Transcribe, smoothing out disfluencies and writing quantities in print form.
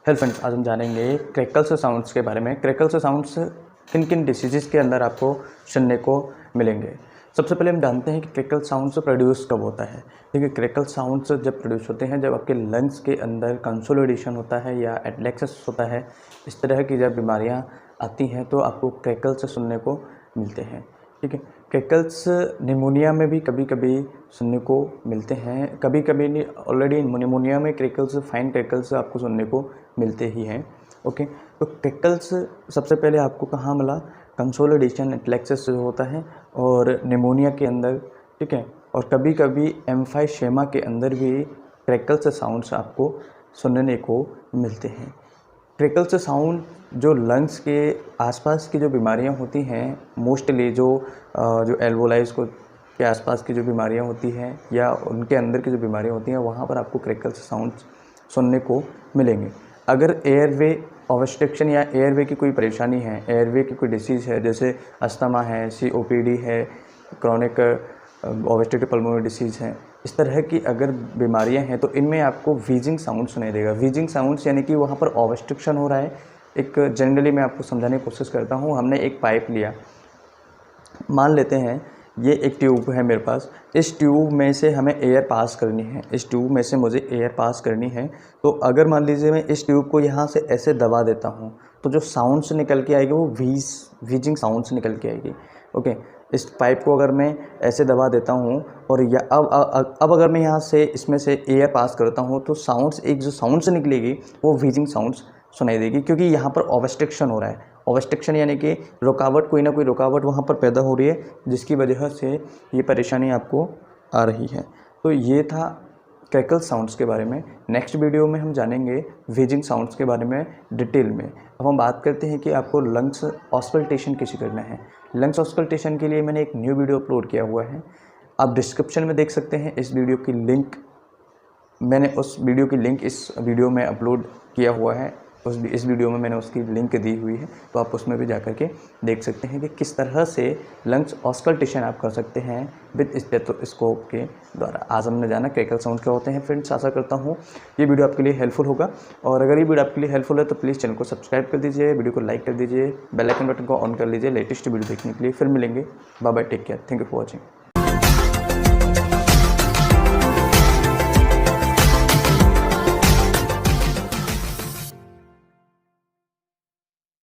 Hello friends, आज हम जानेंगे क्रैकल्स साउंड्स के बारे में। क्रैकल्स साउंड्स किन किन डिसीज़ के अंदर आपको सुनने को मिलेंगे। सबसे पहले हम जानते हैं कि क्रैकल साउंड्स प्रोड्यूस कब होता है। देखिए, क्रैकल साउंड्स जब प्रोड्यूस होते हैं जब आपके लंग्स के अंदर कंसोलिडेशन होता है या एटलेक्सिस होता है। इस तरह की जब बीमारियां आती हैं तो आपको क्रैकल्स सुनने को मिलते हैं। ठीक है, क्रैकल्स निमोनिया में भी कभी कभी सुनने को मिलते हैं, कभी कभी नहीं। ऑलरेडी निमोनिया में क्रैकल्स, फाइन क्रैकल्स आपको सुनने को मिलते ही हैं। ओके, तो क्रैकल्स सबसे पहले आपको कहाँ मिला? कंसोलिडेशन एटलेक्सिस जो होता है और निमोनिया के अंदर। ठीक है, और कभी कभी एम्फाइसेमा के अंदर भी क्रैकल्स साउंड्स आपको सुनने को मिलते हैं। क्रैकल्स साउंड जो लंग्स के आसपास की जो बीमारियां होती हैं, मोस्टली जो एल्वोलाइज को के आसपास की जो बीमारियां होती हैं या उनके अंदर की जो बीमारियां होती हैं, वहाँ पर आपको क्रैकल्स साउंड्स सुनने को मिलेंगे। अगर एयरवे ऑब्स्ट्रक्शन या एयरवे की कोई परेशानी है, एयरवे की कोई डिसीज़ है, जैसे अस्थमा है, COPD है, क्रॉनिक ऑब्स्ट्रक्टिव पल्मोनरी डिसीज़ है, इस तरह की अगर बीमारियां हैं तो इनमें आपको व्हीजिंग साउंड सुनाई देगा। व्हीजिंग साउंड्स यानी कि वहाँ पर ऑब्स्ट्रक्शन हो रहा है। एक जनरली मैं आपको समझाने की कोशिश करता हूँ। हमने एक पाइप लिया, मान लेते हैं ये एक ट्यूब है मेरे पास। इस ट्यूब में से हमें एयर पास करनी है, इस ट्यूब में से मुझे एयर पास करनी है। तो अगर मान लीजिए मैं इस ट्यूब को यहाँ से ऐसे दबा देता हूँ तो जो साउंड्स निकल के आएगी वो व्हीजिंग साउंड्स निकल के आएगी। ओके, इस पाइप को अगर मैं ऐसे दबा देता हूँ और या अब अगर मैं यहाँ से इसमें से एयर पास करता हूँ तो साउंड्स, एक जो साउंड्स निकलेगी वो व्हीजिंग साउंड्स सुनाई देगी, क्योंकि यहाँ पर ऑब्स्ट्रक्शन हो रहा है। ऑब्स्ट्रक्शन यानी कि रुकावट, कोई ना कोई रुकावट वहाँ पर पैदा हो रही है, जिसकी वजह से ये परेशानी आपको आ रही है। तो ये था क्रैकल साउंड्स के बारे में। नेक्स्ट वीडियो में हम जानेंगे व्हीजिंग साउंड्स के बारे में डिटेल में। अब हम बात करते हैं कि आपको लंग्स ऑस्कल्टेशन कैसे करना है। लंग्स ऑस्कल्टेशन के लिए मैंने एक न्यू वीडियो अपलोड किया हुआ है, आप डिस्क्रिप्शन में देख सकते हैं। इस वीडियो की लिंक, मैंने उस वीडियो की लिंक इस वीडियो में अपलोड किया हुआ है। इस वीडियो में मैंने उसकी लिंक दी हुई है, तो आप उसमें भी जा कर के देख सकते हैं कि किस तरह से लंग्स ऑस्कल्टेशन आप कर सकते हैं विद स्टेथोस्कोप के द्वारा। आज हमने जाना क्रैकल साउंड क्या होते हैं। फ्रेंड्स, आशा करता हूँ ये वीडियो आपके लिए हेल्पफुल होगा, और अगर ये वीडियो आपके लिए हेल्पफुल है तो प्लीज़ चैनल को सब्सक्राइब कर दीजिए, वीडियो को लाइक कर दीजिए, बेल आइकन बटन को ऑन कर लीजिए लेटेस्ट वीडियो देखने के लिए। फिर मिलेंगे, bye bye, take care, thank you for watching.